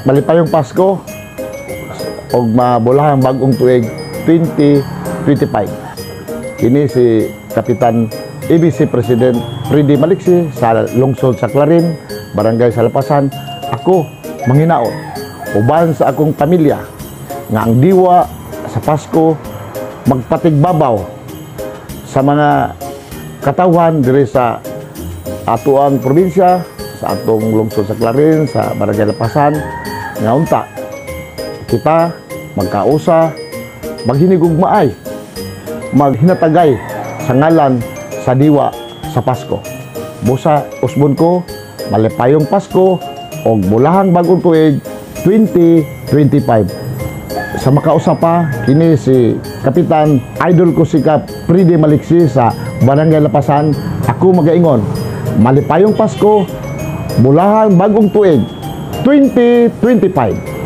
malipayong Pasko o mabulahang bagong tuig 2025. Kini si Kapitan ABC President Freddy Maliksi sa lungsod sa Clarin, Barangay Salapasan. Ako manghinaot uban sa akong pamilya nga ang diwa sa Pasko magpatigbabaw sa mga katawhan diri sa atuang probinsya, sa atong lungsod sa Clarin, sa Barangay Lapasan, nga unta kita magkausa, maghinigugmaay, maghinatagay sa ngalan sa diwa sa Pasko. Busa usbon ko malipayong Pasko o bulahang bagong tuig 2025. Sa makausap pa, kini si Kapitan Idol ko si Freddy Maliksi sa Barangay Lapasan. Ako magaingon, malipayong Pasko, bulahang bagong tuig 2025.